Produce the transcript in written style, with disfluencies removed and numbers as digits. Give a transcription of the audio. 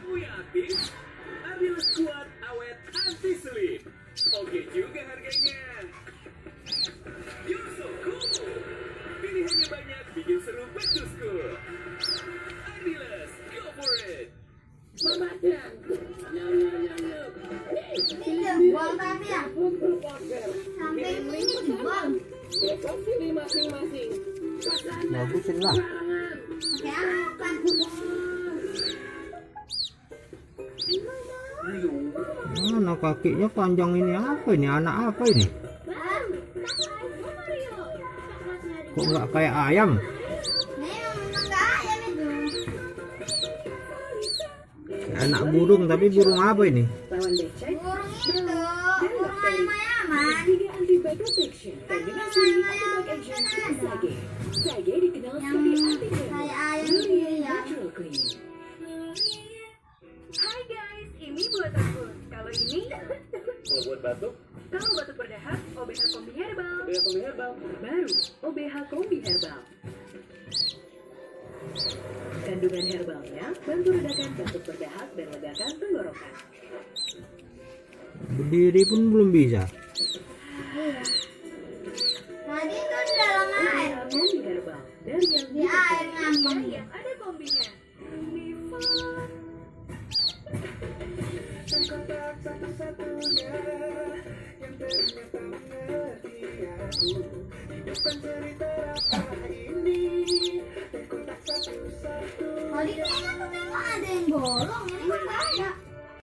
Kamu yang aktif, ambil kuat awet anti selip. Oke juga harganya. You're so cool. Pilihannya banyak, bikin seru back to school. Adidas, go for it. Mama dan Ini dibuang tapi ya. untuk order. Sampai ini dibuang. Besok sini masing-masing. Bagusin lah. Pakai apa? Mana kakinya panjang ini, apa ini, anak apa ini? Kok nggak kayak ayam? Ini memang nggak ayam itu. Kayak anak burung, tapi burung apa ini? Lawan becek, Burung itu. Burung ayam-ayaman. tiga anti-bug protection. Kombinasi anti-bug agent dan Sage. Sage dikenal Yang sebagai anti-bug. kayak ayam gitu ya. Natural clean. Hai guys, ini buat aku. Kalau ini, Kalau buat batuk, kalau batuk berdahak, OBH Kombi Herbal. beli kombi herbal. Baru, OBH Kombi Herbal. Kandungan herbalnya bantu redakan batuk berdahak dan legakan tenggorokan. Berdiri pun belum bisa. Tadi itu di dalam air. Kombi Herbal dari yang Di air ngambang ya. Yang ada kombinya. Ini fun. Kontak satu-satunya yang ternyata mengerti aku. Bukan cerita apa ini. Dan kontak satu-satu. Tadi kayaknya tuh memang ada yang bolong. Ini kan nggak ada.